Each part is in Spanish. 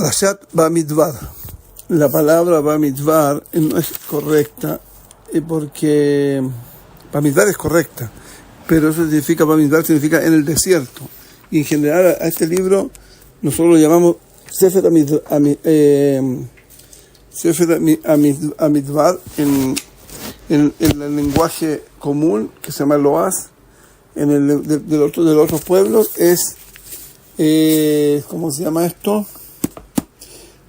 Parashat Bamidbar. La palabra Bamidbar no es correcta porque Bamidbar es correcta, pero eso significa, Bamidbar significa en el desierto. Y en general a este libro nosotros lo llamamos Sefer Amidbar en el lenguaje común, que se llama Loaz, en el de los otros pueblos es, ¿cómo se llama esto?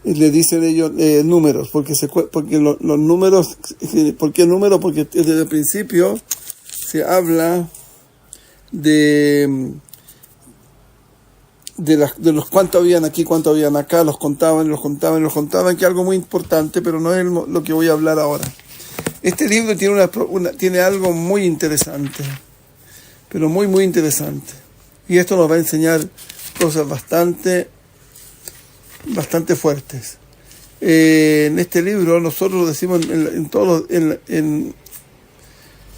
Le dicen ellos números, porque los números, ¿por qué números? Porque desde el principio se habla de los cuántos habían aquí, cuántos habían acá, los contaban, que es algo muy importante, pero no es lo que voy a hablar ahora. Este libro tiene algo muy interesante, pero muy, muy interesante. Y esto nos va a enseñar cosas bastante fuertes. En este libro nosotros lo decimos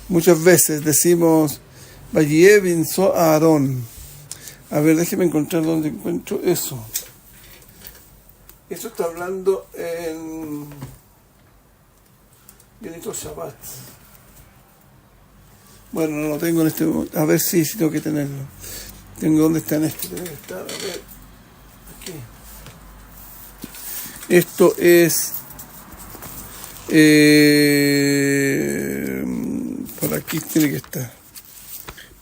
muchas veces decimos Vayie vinzó a Aarón. A ver, déjeme encontrar dónde encuentro eso. Eso está hablando en Benito Shabbat. Bueno, no lo tengo en este momento. A ver si tengo que tenerlo. ¿Dónde está en este? Debe estar, a ver. Aquí. Esto es por aquí tiene que estar.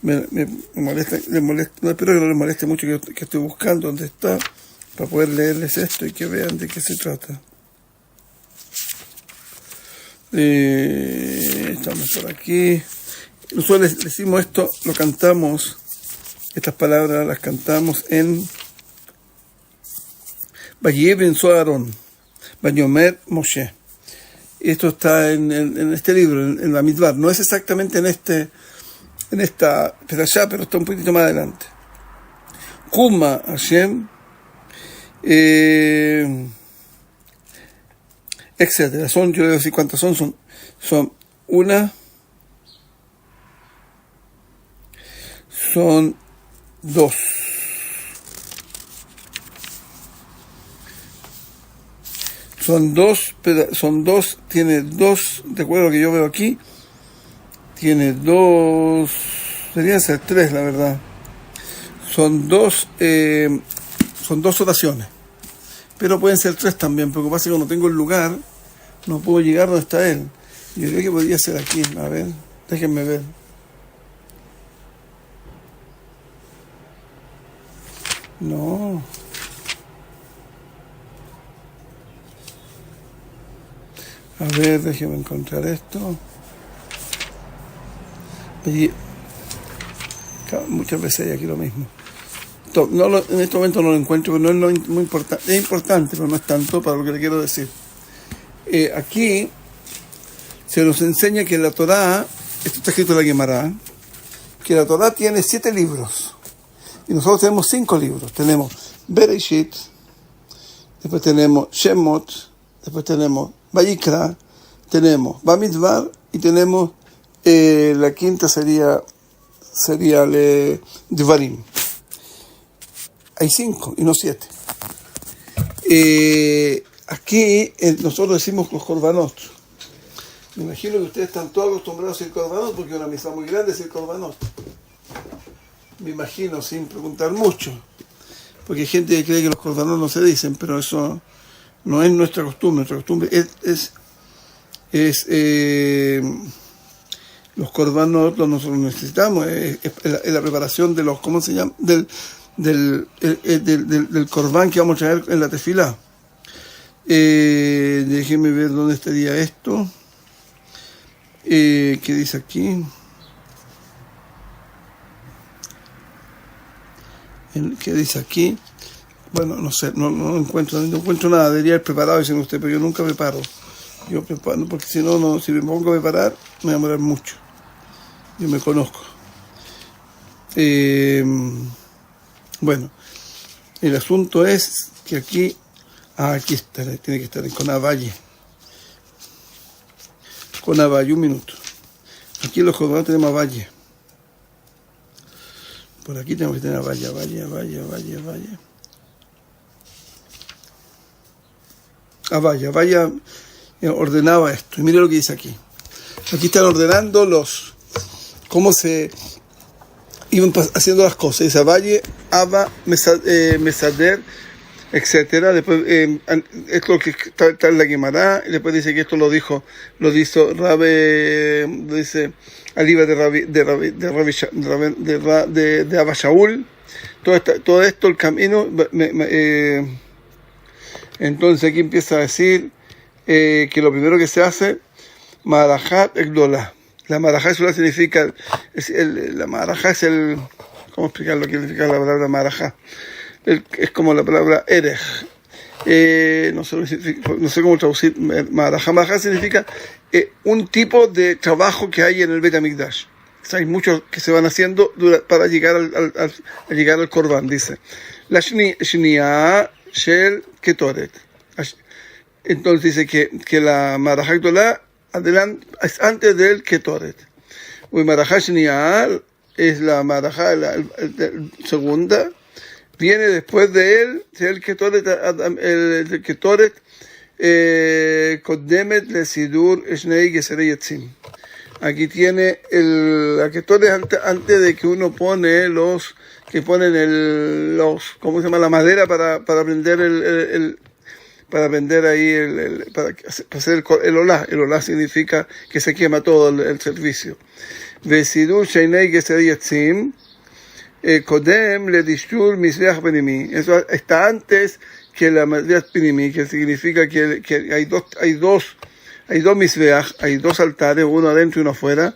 Me molesta, no, espero que no les moleste mucho que estoy buscando dónde está para poder leerles esto y que vean de qué se trata. Estamos por aquí. Nosotros les decimos esto, lo cantamos, estas palabras las cantamos en Vayie vinzó a Aarón, Vayomer Moshe. Esto está en este libro, en la Midbar. No es exactamente en esta perashá, pero está un poquito más adelante. Kuma Hashem, etcétera. Yo le voy a decir cuántas son una, son dos. Son dos, tiene dos, de acuerdo a lo que yo veo aquí, tiene dos, deberían ser tres, la verdad. Son dos oraciones, pero pueden ser tres también, porque pasa que cuando tengo el lugar, no puedo llegar donde está él. Yo creo que podría ser aquí, a ver, déjenme ver. No. A ver, déjeme encontrar esto. Y muchas veces hay aquí lo mismo. En este momento no lo encuentro, pero no es muy importante. Es importante, pero no es tanto para lo que le quiero decir. Aquí se nos enseña que la Torá, esto está escrito en la Gemara, que la Torá tiene 7 libros. Y nosotros tenemos 5 libros. Tenemos Bereshit, después tenemos Shemot, después tenemos Vayikra, tenemos Bamidbar y tenemos la quinta sería Devarim. Hay 5 y no 7. Aquí nosotros decimos los korbanot. Me imagino que ustedes están todos acostumbrados a decir korbanot porque es una misa muy grande decir korbanot. Me imagino, sin preguntar mucho, porque hay gente que cree que los korbanot no se dicen, pero eso no es nuestra costumbre. Nuestra costumbre es los korbanot, nosotros necesitamos, es la preparación de los, ¿cómo se llama? Del corbán que vamos a traer en la tefilá. Déjenme ver dónde estaría esto. ¿Qué dice aquí? ¿Qué dice aquí? Bueno, no sé, no encuentro nada. Debería haber preparado, dicen usted, pero yo nunca preparo. Yo preparo, porque si me pongo a preparar, me va a demorar mucho. Yo me conozco. Bueno, el asunto es que aquí está, tiene que estar con Avalle. Con Avalle, un minuto. Aquí en los cordones tenemos Avalle. Por aquí tenemos que tener Avalle. Avaya ordenaba esto. Y mire lo que dice aquí. Aquí están ordenando cómo se iban haciendo las cosas. Dice Avalle, Abba, Mesader, etcétera. Después esto lo que está en la Guemará, y después dice que esto lo hizo Rabe, dice Aliba de Abba Shaul. Todo esto el camino, entonces aquí empieza a decir que lo primero que se hace, Marajat Egdolah. La Marajá significa, la Marajá es ¿cómo explicar lo que significa la palabra Marajá? Es como la palabra Erej. No sé cómo traducir Marajá. Marajá significa un tipo de trabajo que hay en el Bet HaMikdash. O sea, hay muchos que se van haciendo para llegar al Korban, dice. La Shniya Shel Ketoret. Entonces dice que la Marajá Gdolá es antes del Ketoret. Y Marajá Shniya es la Marajá segunda, viene después de él, el Ketoret, Kodemet le Sidur Shnei Geserei Yetzim. Aquí tiene la Ketoret antes de que uno pone ¿cómo se llama? La madera para prender para prender ahí para hacer el olá. El olá significa que se quema todo el servicio. Vesidur Sheinei Geserei Yetzim Kodem le Dishur Mizbeach Penimi. Eso está antes que la Mizbeach Penimi, que significa que hay dos Mizbeach, hay dos altares, uno adentro y uno afuera.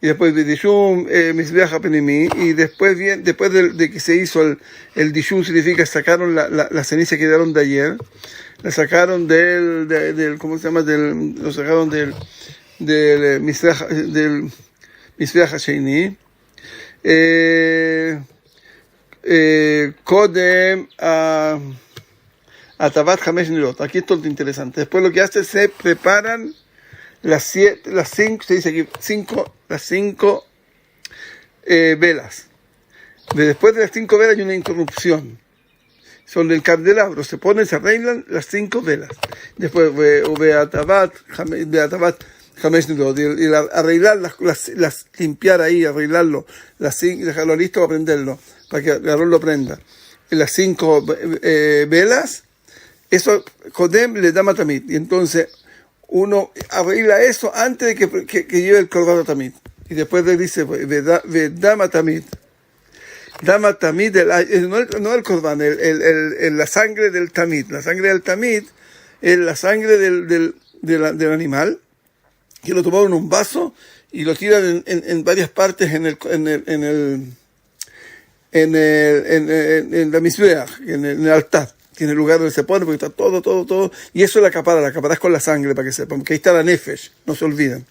Y después de Dishum Mizbeach Penimi, y después de que se hizo el Dishum, significa sacaron la ceniza que quedaron de ayer. La sacaron del ¿cómo se llama? Lo sacaron del Mizbeach Hasheini. Kodem Atavat Hamesh Nirot. Aquí esto es lo interesante. Después lo que hace, se preparan las cinco velas. Después de las 5 velas hay una interrupción. Sobre el candelabro se arreglan las 5 velas. Después Beatabat Hamesh Nirot, y arreglar limpiar ahí, arreglarlo, dejarlo listo para prenderlo, para que el Aarón lo prenda. En las 5 velas, eso Kodem le da Tamid. Y entonces uno arregla eso antes de que lleve el Korban Tamid. Y después le dice, Vedama Tamid. Dama Tamid, no el Korban, la sangre del Tamid. La sangre del Tamid es la sangre del animal, que lo tomaron en un vaso y lo tiran en varias partes en la Mizbeach, en el altar, que en el lugar donde se pone, porque está todo, y eso es la capara es con la sangre, para que sepan, porque ahí está la nefesh, no se olviden.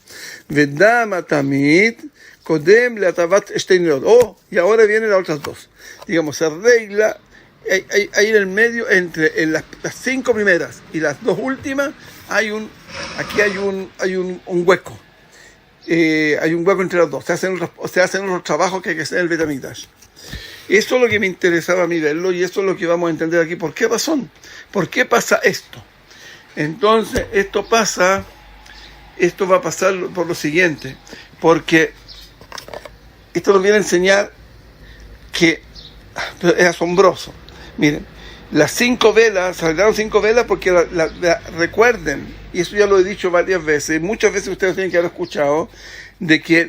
Vedama Tamid, Kodem le Atavat Steinrod. Y ahora vienen las otras dos. Digamos, se arregla, ahí en el medio, entre las 5 primeras y las 2 últimas, hay un hueco. Hay un hueco entre las dos. Se hacen los trabajos que hay que hacer en el Bet HaMikdash. Eso es lo que me interesaba a mí verlo, y eso es lo que vamos a entender aquí. ¿Por qué razón? ¿Por qué pasa esto? Entonces, esto va a pasar por lo siguiente. Porque esto nos viene a enseñar que es asombroso. Miren, las 5 velas, se arreglaron 5 velas porque recuerden, y eso ya lo he dicho varias veces, muchas veces ustedes tienen que haber escuchado, de que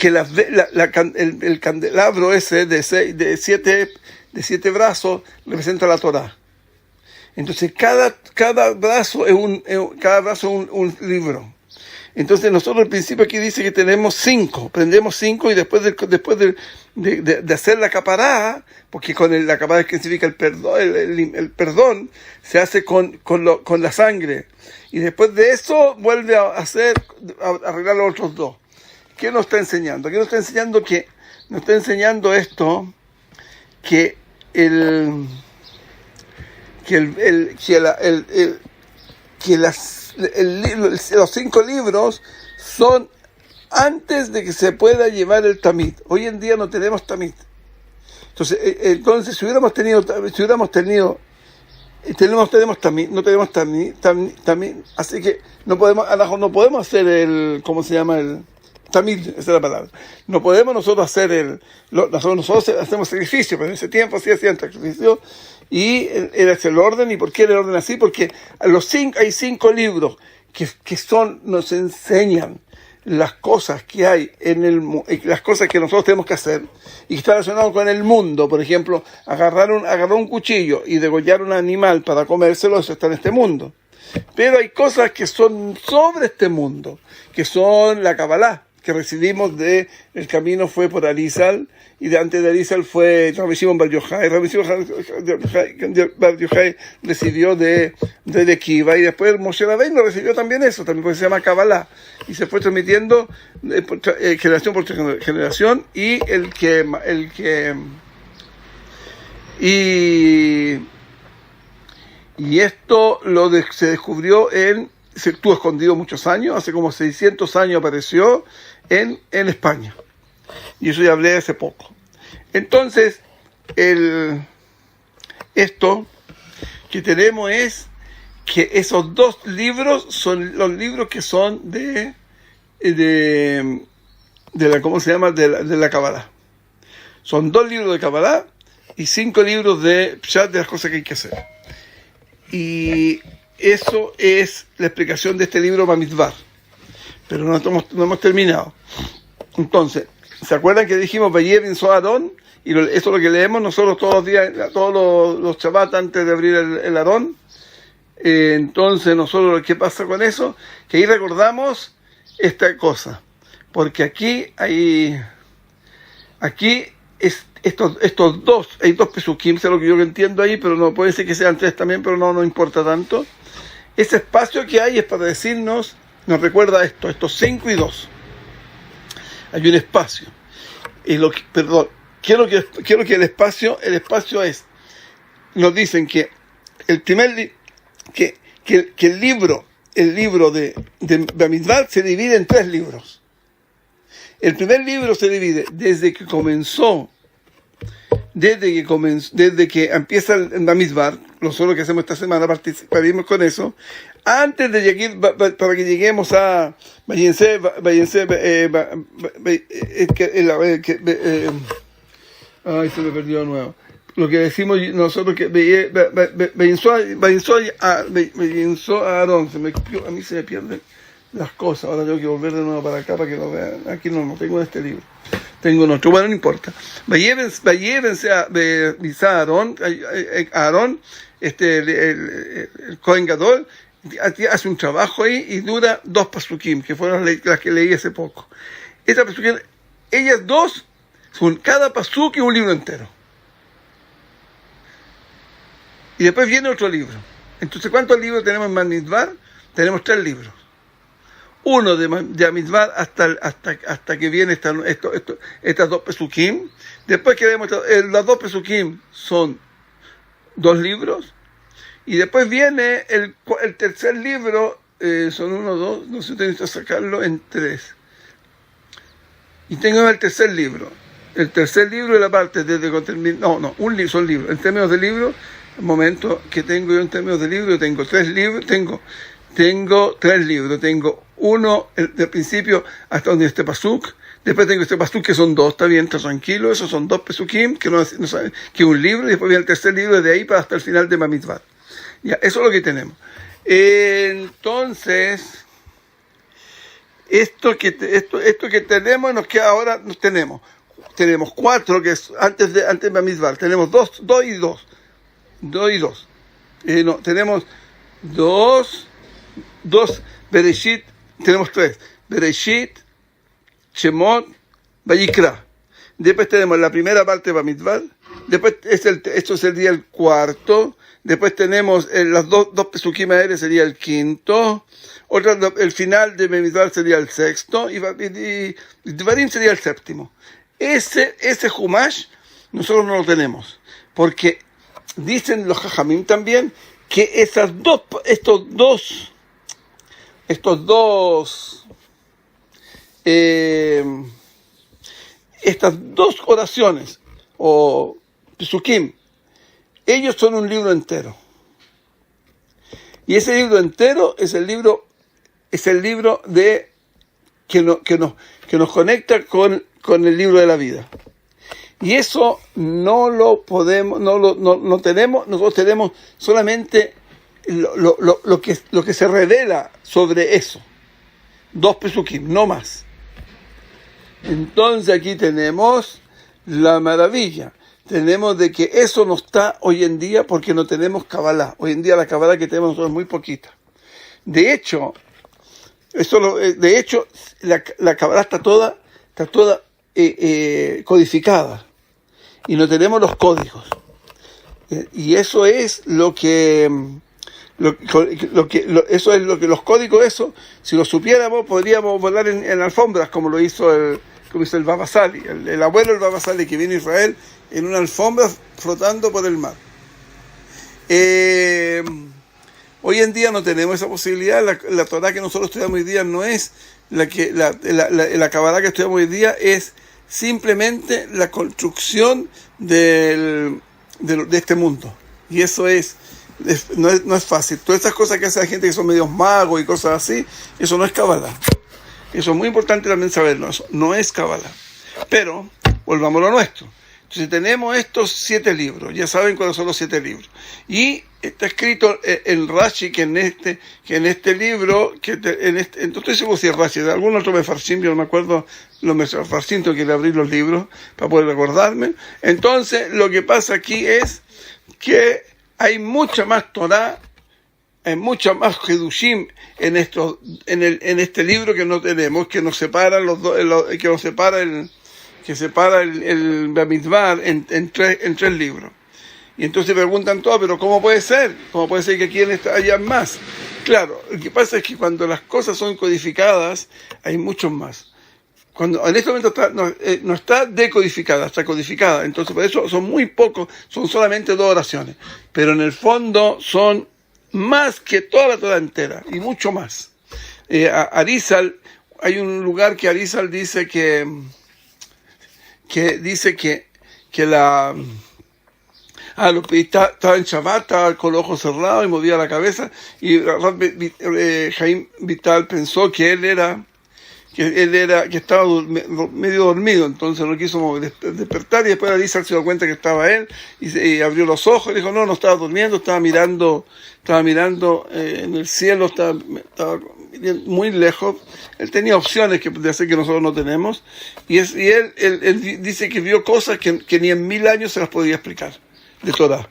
el candelabro ese de 7 brazos representa la Torá. Entonces cada brazo es un libro. Entonces nosotros al principio aquí dice que tenemos 5, prendemos 5, y después de hacer la capará, porque con la capará que significa el perdón, se hace con la sangre, y después de eso vuelve a arreglar los otros 2. ¿Qué nos está enseñando? Aquí nos está enseñando esto, que los 5 libros son antes de que se pueda llevar el Tamid. Hoy en día no tenemos Tamid. Entonces si hubiéramos tenido tenemos también, no tenemos también, así que no podemos hacer el, ¿cómo se llama? El tamil, esa es la palabra. No podemos nosotros hacer nosotros hacemos sacrificio, pero en ese tiempo sí hacían sacrificio, y era ese el orden. ¿Y por qué el orden así? Porque hay 5 libros que nos enseñan las cosas que hay las cosas que nosotros tenemos que hacer y que está relacionado con el mundo. Por ejemplo, agarrar un cuchillo y degollar un animal para comérselo, eso está en este mundo. Pero hay cosas que son sobre este mundo, que son la Kabbalah, que recibimos el camino fue por Arizal, y antes de Arizal fue Rabbi Shimon Bar Yochai. Rabbi Shimon Bar Yochai recibió de Akiva, y después Moshe Rabbeinu recibió también eso, también porque se llama Kabbalah, y se fue transmitiendo generación por generación, y esto se descubrió se estuvo escondido muchos años, hace como 600 años apareció en España. Y eso ya hablé hace poco. Entonces, esto que tenemos es que esos 2 libros son los libros que son de la, ¿cómo se llama? De la Kabbalah. Son 2 libros de Kabbalah y 5 libros de Pshat, de las cosas que hay que hacer. Y eso es la explicación de este libro Bamidbar. Pero no hemos terminado. Entonces, ¿se acuerdan que dijimos Vayev Inso Aarón? Y eso es lo que leemos nosotros todos los días, todos los Shabbat antes de abrir el Aarón. Entonces, nosotros, ¿qué pasa con eso? Que ahí recordamos esta cosa. Porque hay estos 2, hay 2 pesukim, es lo que yo entiendo ahí, pero no puede ser que sean 3 también, pero no importa tanto. Ese espacio que hay es para decirnos, nos recuerda estos 5 y 2. Hay un espacio. Quiero que el espacio es, nos dicen que el libro de Bamidbar se divide en 3 libros. El primer libro se divide desde que empieza el Bamidbar, nosotros que hacemos esta semana, partimos con eso, antes de llegar, para que lleguemos a Vayense, ay, se me perdió de nuevo. Lo que decimos nosotros que Vayenso a Aarón, a mí se me pierden las cosas, ahora tengo que volver de nuevo para acá para que lo vean. Aquí no tengo en este libro. Tengo en otro, bueno, no importa. Vayevense a Aarón, el Kohen Gadol, hace un trabajo ahí y dura 2 pasukim, que fueron las que leí hace poco. Esas pasukim, ellas 2, cada pasuk es un libro entero. Y después viene otro libro. Entonces, ¿cuántos libros tenemos en Bamidbar? Tenemos 3 libros. Uno de Bamidbar hasta que viene estas 2 pesukim. Después que vemos las 2 pesukim son 2 libros. Y después viene el tercer libro, son 1, 2, no sé, tengo que sacarlo en 3. Y tengo el tercer libro. El tercer libro es la parte desde que termino. No, un libro, son libros. En términos de libro, el momento que tengo yo en términos de libro, tengo 3 libros, tengo 3 libros. Tengo uno del principio hasta donde este pasuk. Después tengo este pasuk que son 2, está bien, está tranquilo. Esos son 2 pesukim, que no saben, que es un libro. Y después viene el tercer libro desde ahí para hasta el final de Bamidbar. Ya, eso es lo que tenemos. Entonces, esto que tenemos, ahora tenemos 4, que es antes de Bamidbar. Tenemos 2 y 2. 2 y 2. Tenemos 2, Bereshit, tenemos 3. Bereshit, Shemot, Vayikra. Después tenemos la primera parte de Bamidbar. Después esto sería el 4. Después tenemos las 2 pesukim aéreas, sería el 5. El final de Bamidbar sería el 6. Y Dvarim sería el 7. Ese Humash nosotros no lo tenemos. Porque dicen los Jajamim también que estas 2 oraciones o pesukim, ellos son un libro entero. Y ese libro entero es el libro de que nos conecta con el libro de la vida. Y eso no lo podemos, no tenemos, nosotros tenemos solamente lo que se revela sobre eso. 2 pesukim, no más. Entonces aquí tenemos la maravilla. Tenemos de que eso no está hoy en día porque no tenemos Kabbalah. Hoy en día la Kabbalah que tenemos nosotros es muy poquita. De hecho, la Kabbalah está toda codificada y no tenemos los códigos. Y eso es eso es lo que los códigos, eso, si lo supiéramos, podríamos volar en alfombras, como hizo el Baba Sali, el abuelo del Baba Sali, que vino a Israel en una alfombra flotando por el mar. Hoy en día no tenemos esa posibilidad. La Torah que nosotros estudiamos hoy día no es la Kabbalah que estudiamos hoy día, es simplemente la construcción de este mundo. Y eso no es fácil. Todas estas cosas que hace la gente que son medios magos y cosas así, eso no es Kabbalah. Eso es muy importante también saberlo. Eso no es Kabbalah. Pero volvamos a lo nuestro. Entonces tenemos estos 7 libros. Ya saben cuáles son los 7 libros. Y está escrito en Rashi que en este libro, entonces estoy seguro si es Rashi, de algún otro Mefarshim, yo no me acuerdo los Mefarshim, tengo que ir a abrir los libros para poder recordarme. Entonces lo que pasa aquí es que hay mucha más Torah, hay mucha más Kedushim en este libro que no tenemos, que nos separa el Bamidbar en 3 libros. Y entonces preguntan todos, pero ¿cómo puede ser? ¿Cómo puede ser que aquí haya más? Claro, lo que pasa es que cuando las cosas son codificadas, hay muchos más. Cuando en este momento no está decodificada, está codificada. Entonces por eso son muy pocos, son solamente 2 oraciones. Pero en el fondo son más que toda la Torah entera, y mucho más. Arizal, hay un lugar que Arizal dice que estaba en Shabbat, estaba con los ojos cerrados y movía la cabeza, y Jaime Vital pensó que estaba medio dormido, entonces no quiso despertar, y después Arizal se dio cuenta que estaba él, y abrió los ojos y dijo, no estaba durmiendo, estaba mirando en el cielo, estaba muy lejos. Él tenía opciones de hacer que nosotros no tenemos, y él dice que vio cosas que ni en 1000 años se las podía explicar de Torah,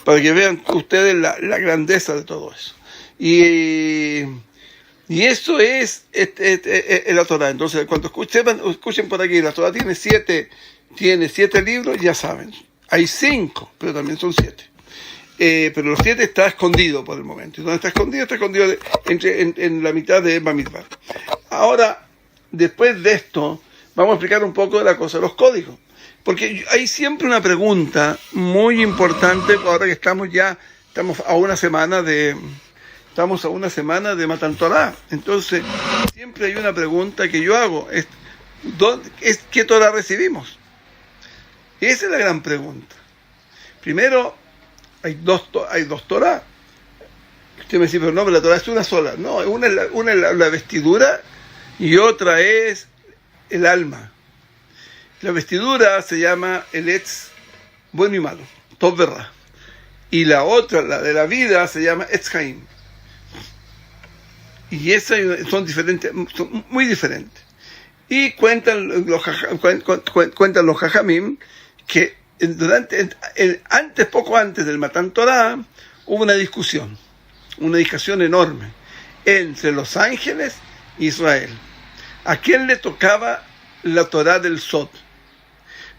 para que vean ustedes la grandeza de todo eso. Y eso es la Torah. Entonces, cuando escuchen por aquí, la Torah tiene 7 libros, ya saben. Hay 5, pero también son 7. Pero los 7 está escondido por el momento. ¿Y dónde está escondido? Está escondido en la mitad de Bamidbar. Ahora, después de esto, vamos a explicar un poco de la cosa de los códigos. Porque hay siempre una pregunta muy importante, ahora que estamos a una semana de Matan Torah. Entonces, siempre hay una pregunta que yo hago, ¿qué Torah recibimos? Esa es la gran pregunta. Primero, hay dos Torah. Usted me dice, pero no, la Torah es una sola. No, una es la vestidura y otra es el alma. La vestidura se llama el Etz, bueno y malo, Tov Verra. Y la otra, la de la vida, se llama Etz Haim. Y esas son diferentes, son muy diferentes. Y cuentan los Jajamim que poco antes del Matan Torah, hubo una discusión enorme entre los ángeles e Israel. ¿A quién le tocaba la Torah del Sod?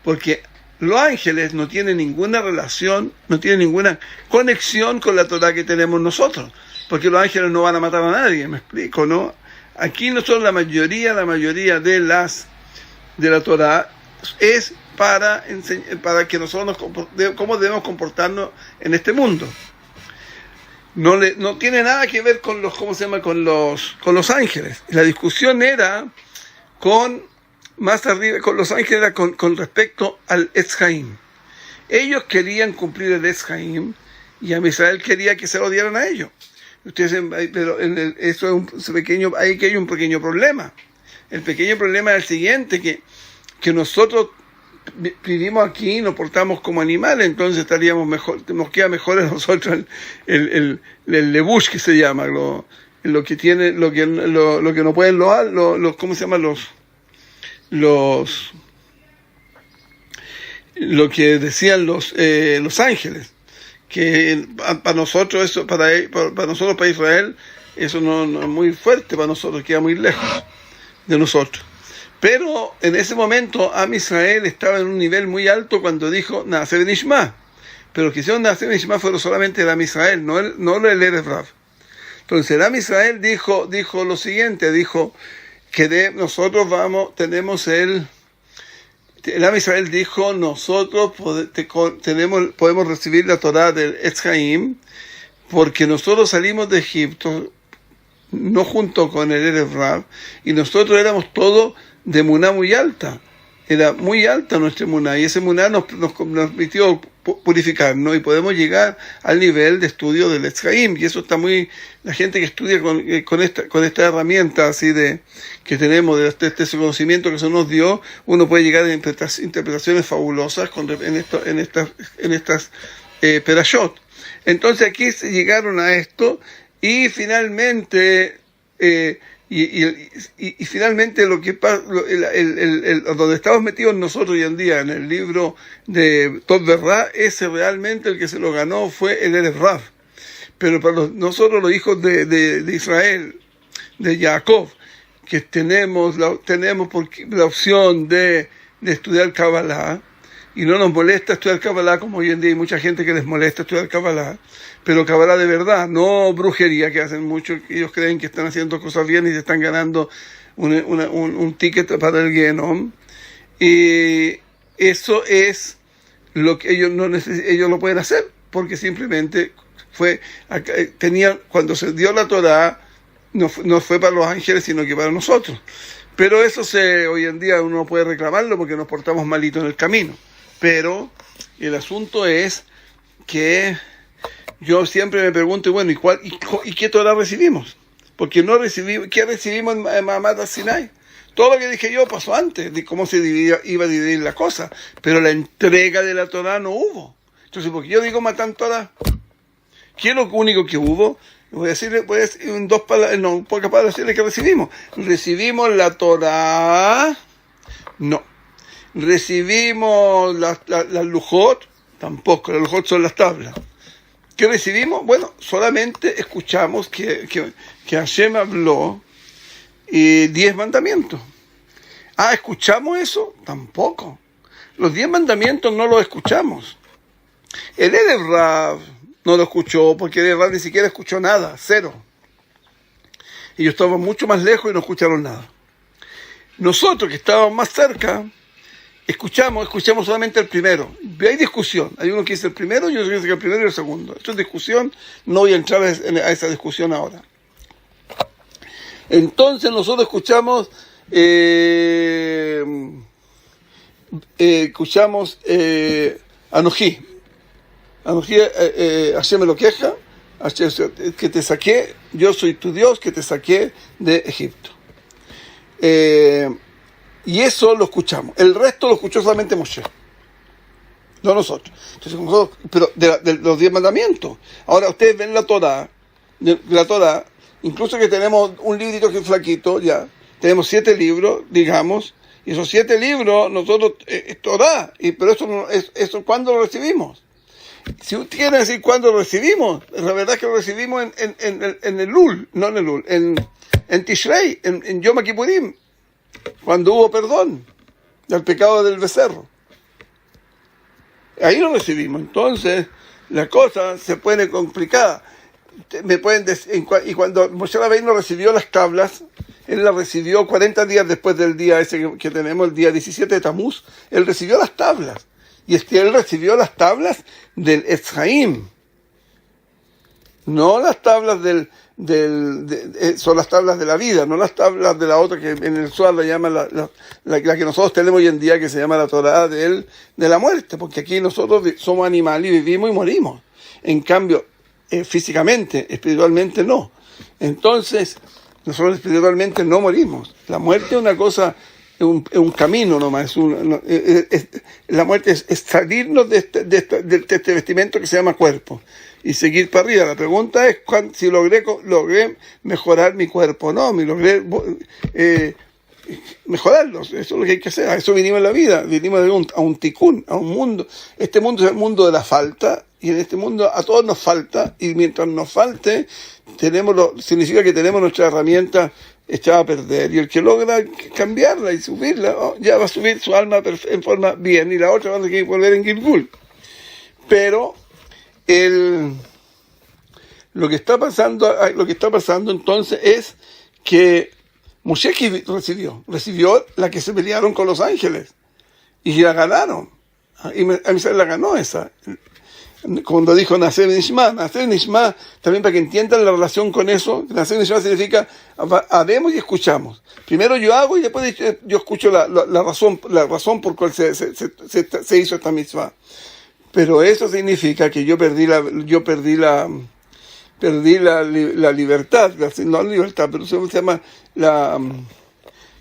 Porque los ángeles no tienen ninguna relación, no tienen ninguna conexión con la Torah que tenemos nosotros, porque los ángeles no van a matar a nadie, me explico, ¿no? Aquí nosotros la mayoría de la Torah es para que nosotros cómo debemos comportarnos en este mundo. No tiene nada que ver con los ángeles. La discusión era más arriba, con los ángeles, era con respecto al Etz Haim. Ellos querían cumplir el Etz Haim y a Israel quería que se lo dieran a ellos. Pero eso es ahí que hay un pequeño problema. El pequeño problema es el siguiente, que nosotros vivimos aquí y nos portamos como animales, entonces estaríamos mejor, nos queda mejor a nosotros el lebush, que se llama, lo que tiene, lo que no pueden ¿cómo se llama? Lo que decían los ángeles, que para nosotros eso, para nosotros, para Israel, eso no es muy fuerte, para nosotros queda muy lejos de nosotros. Pero en ese momento Am Israel estaba en un nivel muy alto cuando dijo Naaseh Benishma. Pero que hicieron Naaseh Benishma fueron solamente el Am Israel, no el Erev Rav. Entonces el Am Israel dijo lo siguiente, dijo que nosotros tenemos el Am Israel dijo, nosotros podemos recibir la Torá del Etz Haim, porque nosotros salimos de Egipto, no junto con el Erev Rav, y nosotros éramos todos de emuná muy alta. Era muy alta nuestra emuná, y ese emuná nos permitió purificarnos y podemos llegar al nivel de estudio del Etz Haim, y eso está la gente que estudia con esta herramienta así que tenemos, de este conocimiento que se nos dio, uno puede llegar a interpretaciones fabulosas en estas perashot. Entonces aquí se llegaron a esto, y finalmente y finalmente lo que donde estamos metidos nosotros hoy en día en el libro de Tov Berra, ese realmente el que se lo ganó fue el Erev Rav. Pero para nosotros los hijos de Israel, de Jacob, que tenemos la opción de estudiar Kabbalah, y no nos molesta estudiar Kabbalah, como hoy en día hay mucha gente que les molesta estudiar Kabbalah, pero Kabbalah de verdad, no brujería que hacen muchos, ellos creen que están haciendo cosas bien y se están ganando un ticket para el Genom, y eso es lo que ellos lo pueden hacer, porque simplemente cuando se dio la Torá, no fue para los ángeles, sino que para nosotros. Pero eso hoy en día uno no puede reclamarlo porque nos portamos malito en el camino. Pero el asunto es que yo siempre me pregunto, bueno, ¿y qué Torah recibimos? Porque ¿qué recibimos en Mahamat Sinai? Todo lo que dije yo pasó antes, de cómo se iba a dividir la cosa, pero la entrega de la Torah no hubo. Entonces, porque yo digo Matan Torah, ¿qué es lo único que hubo? Voy a decir en pocas palabras decirle que recibimos. ¿Recibimos la Torah? No. ¿Recibimos las Lujot? Tampoco. Las Lujot son las tablas. ¿Qué recibimos? Bueno, solamente escuchamos que Hashem habló 10 mandamientos. ¿Escuchamos eso? Tampoco. Los 10 mandamientos no los escuchamos. El Erev Rav no lo escuchó, porque el Erev Rav ni siquiera escuchó nada, cero. Ellos estaban mucho más lejos y no escucharon nada. Nosotros, que estábamos más cerca, escuchamos solamente el primero. Hay discusión. Hay uno que dice el primero y otro que dice que el primero y el segundo. Esto es discusión. No voy a entrar a esa discusión ahora. Entonces nosotros escuchamos Anojí. Anojí, Hashem me lo queja, que te saqué, yo soy tu Dios, que te saqué de Egipto. Y eso lo escuchamos. El resto lo escuchó solamente Moshe, no nosotros. Entonces, pero de los 10 mandamientos. Ahora ustedes ven la Torá, incluso que tenemos un librito que es flaquito, ya, tenemos 7 libros, digamos, y esos 7 libros, nosotros, es Torá, pero eso ¿cuándo lo recibimos? Si usted quiere decir cuándo lo recibimos, la verdad es que lo recibimos en el Lul, no en el Lul, en Tishrei, en Yom Kippurim, cuando hubo perdón del pecado del becerro. Ahí lo recibimos. Entonces, la cosa se pone complicada. Y cuando Moshe Rabbeinu recibió las tablas, él las recibió 40 días después del día ese que tenemos, el día 17 de Tamuz, él recibió las tablas. Y es que él recibió las tablas del Etz Haim, no las tablas son las tablas de la vida, no las tablas de la otra que en el Zohar la llama la que nosotros tenemos hoy en día, que se llama la Torá de la muerte, porque aquí nosotros somos animales y vivimos y morimos. En cambio, físicamente, espiritualmente no. Entonces, nosotros espiritualmente no morimos. La muerte es una cosa, es un camino nomás. La muerte es salirnos de este vestimento que se llama cuerpo y seguir para arriba. La pregunta es si logré mejorar mi cuerpo o no, logré mejorarlo. Eso es lo que hay que hacer. A eso vinimos en la vida, vinimos a un tikkun, a un mundo. Este mundo es el mundo de la falta, y en este mundo a todos nos falta, y mientras nos falte, significa que tenemos nuestra herramienta echada a perder, y el que logra cambiarla y subirla, ya va a subir su alma en forma bien, y la otra va a tener que volver en Gilgul. Pero lo que está pasando entonces es que Moshe recibió la que se pelearon con los ángeles y la ganaron. Y a mí se la ganó esa. Cuando dijo Naser Nishma, también para que entiendan la relación con eso, Naser Nishma significa haremos y escuchamos. Primero yo hago y después yo escucho la razón por cual se hizo esta mitzvah. Pero eso significa que yo perdí la libertad, no la libertad, pero se llama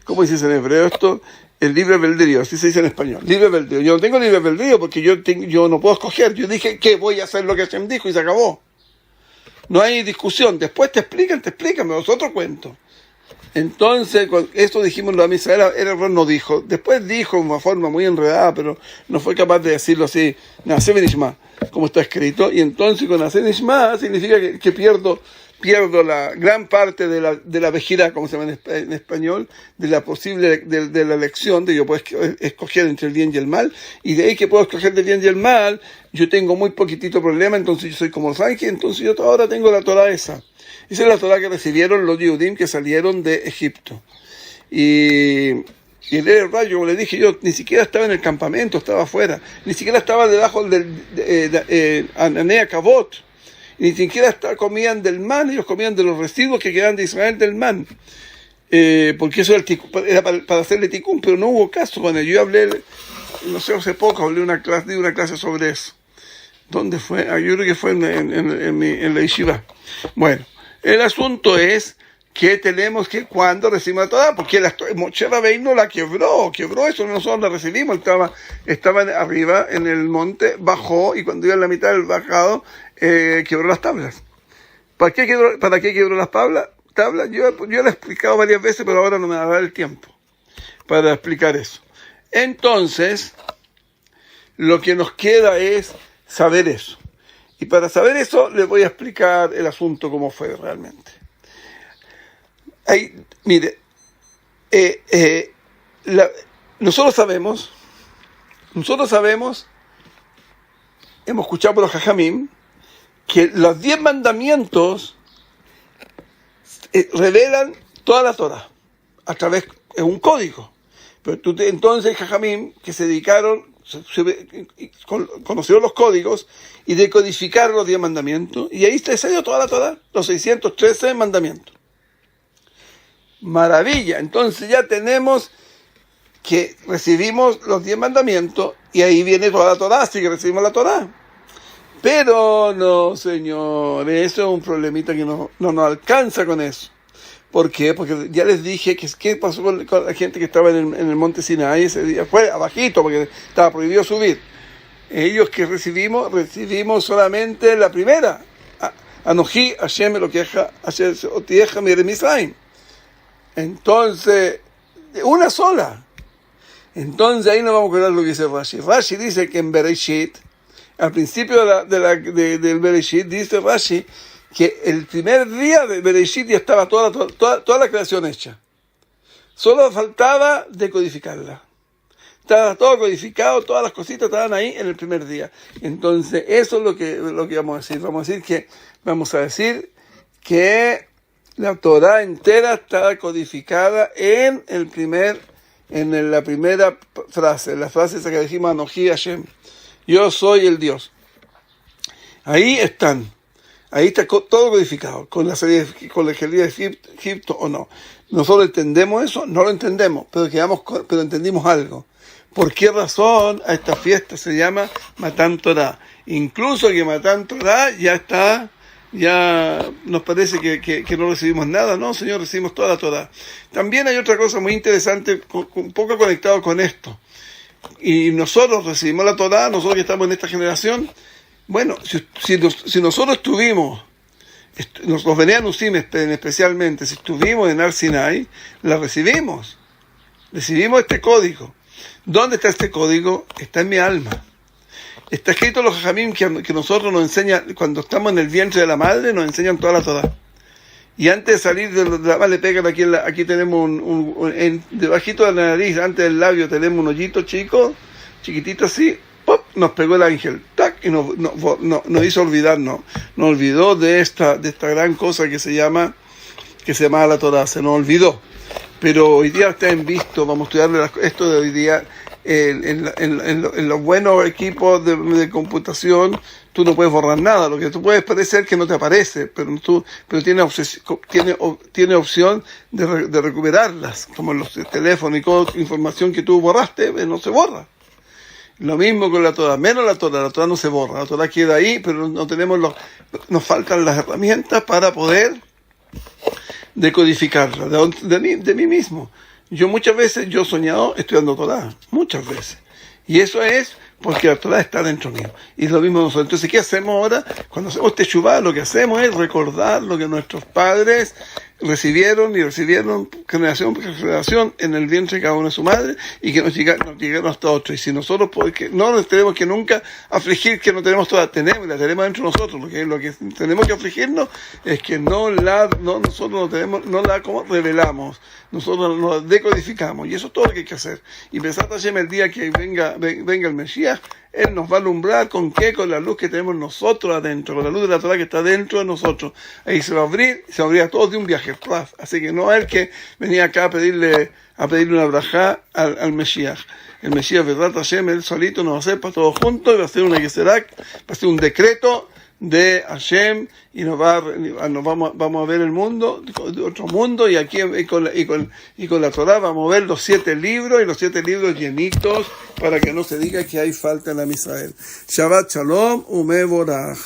¿cómo se dice en hebreo esto? El libre albedrío, así se dice en español, libre albedrío. Yo no tengo libre albedrío porque yo no puedo escoger. Yo dije que voy a hacer lo que Hashem dijo y se acabó. No hay discusión. Después te explican, es otro cuento. Entonces, con esto dijimos la misa, el error no dijo. Después dijo de una forma muy enredada, pero no fue capaz de decirlo así, Naser Nishma, como está escrito. Y entonces con Naser Nishma significa que pierdo la gran parte de la vejidad, como se llama en español, de la elección, de yo puedo escoger entre el bien y el mal, y de ahí que puedo escoger del bien y el mal, yo tengo muy poquitito problema, entonces yo soy como los ángeles, entonces yo ahora tengo la Torah esa. Esa es la Torah que recibieron los Yehudim que salieron de Egipto. Y el rayo, como le dije, yo ni siquiera estaba en el campamento, estaba afuera, ni siquiera estaba debajo del Ananea Kavot, ni siquiera comían del man, ellos comían de los residuos que quedaban de Israel del man, porque eso era para hacerle tikkun, pero no hubo caso con ello. Yo hablé, no sé, hace poco di una clase sobre eso. ¿Dónde fue? Yo creo que fue en la yeshiva. Bueno, el asunto es que tenemos que cuando recibimos la Torah, porque Moshe Rabbeinu la quebró eso, nosotros la recibimos, estaba arriba en el monte, bajó, y cuando iba en la mitad del bajado, quebró las tablas. ¿Para qué quebró las tablas? Yo lo he explicado varias veces, pero ahora no me va a dar el tiempo para explicar eso. Entonces, lo que nos queda es saber eso. Y para saber eso, les voy a explicar el asunto como fue realmente. Mire, nosotros sabemos, hemos escuchado por los Jajamim, que los 10 mandamientos revelan toda la Torah, es un código. Pero entonces Jajamim, que se dedicaron, conocieron los códigos y decodificaron los 10 mandamientos, y ahí se salió toda la Torah, los 613 mandamientos. Maravilla, entonces ya tenemos que recibimos los 10 mandamientos y ahí viene toda la Torah, así que recibimos la Torah. Pero no, señor, eso es un problemita que no nos alcanza con eso. ¿Por qué? Porque ya les dije qué pasó con la gente que estaba en el monte Sinaí ese día. Fue abajito porque estaba prohibido subir. Ellos que recibimos solamente la primera. Anoji Hashem Elokeja Asher Otieja Misraim. Entonces, una sola. Entonces ahí nos vamos a acordar lo que dice Rashi. Rashi dice que en Bereshit, al principio del Bereshit, dice Rashi que el primer día de Bereshit ya estaba toda la creación hecha. Solo faltaba decodificarla. Estaba todo codificado, todas las cositas estaban ahí en el primer día. Entonces, eso es lo que vamos a decir. Vamos a decir que la Torah entera está codificada en la primera frase, la frase esa que dijimos, Anoji Hashem, yo soy el Dios. Ahí está todo codificado, con la salida de Egipto o no. Nosotros entendemos eso, no lo entendemos, pero entendimos algo. ¿Por qué razón a esta fiesta se llama Matan Torah? Incluso que Matan Torah ya está ya nos parece que no recibimos nada. No, Señor, recibimos toda la Torá. También hay otra cosa muy interesante, un poco conectado con esto. Y nosotros recibimos la Torá, nosotros que estamos en esta generación. Bueno, si nosotros estuvimos, los Beneanusim especialmente, si estuvimos en Har Sinai, la recibimos este código. ¿Dónde está este código? Está en mi alma. Está escrito en los Jajamim que nosotros nos enseñan, cuando estamos en el vientre de la madre, nos enseñan toda la Torá. Y antes de salir de la madre, pegan aquí tenemos debajito de la nariz, antes del labio, tenemos un hoyito chiquitito así, ¡pop! Nos pegó el ángel, ¡tac! Y nos hizo olvidarnos, nos olvidó de esta gran cosa que se llama la Torá, se nos olvidó. Pero hoy día está en visto, vamos a estudiar esto de hoy día, en los buenos equipos de computación, tú no puedes borrar nada, lo que tú puedes parecer que no te aparece, pero tiene opción de recuperarlas, como en los teléfonos y toda información que tú borraste, no se borra. Lo mismo con la Torá, menos la Torá no se borra, la Torá queda ahí, pero nos faltan las herramientas para poder decodificarla, de mí mismo. Yo muchas veces, yo he soñado estudiando Torá, muchas veces. Y eso es porque la Torá está dentro mío. Y lo mismo nosotros. Entonces, ¿qué hacemos ahora? Cuando hacemos Teshuvá, lo que hacemos es recordar lo que nuestros padres recibieron generación por generación en el vientre de cada uno de su madre, y que nos llegaron hasta otros. Y si nosotros, porque no nos tenemos que nunca afligir que no tenemos toda, la tenemos dentro de nosotros. Lo que tenemos que afligirnos es que nosotros no la revelamos, nosotros la decodificamos, y eso es todo lo que hay que hacer. Y pensar Hashem el día que venga el Mesías, Él nos va a alumbrar ¿con qué? Con la luz que tenemos nosotros adentro, con la luz de la Torá que está dentro de nosotros. Ahí se va a abrir a todos de un viaje. Así que no es el que venía acá a pedirle una brajá al Mesías. El Mesías, verdad, Hashem, Él solito nos va a hacer para todos juntos, va a hacer una Geserak, va a ser un decreto de Hashem, y vamos a ver el mundo, otro mundo, y aquí con la Torá vamos a ver los 7 libros, y los 7 libros llenitos, para que no se diga que hay falta en la Israel. Shabbat Shalom Umevorach.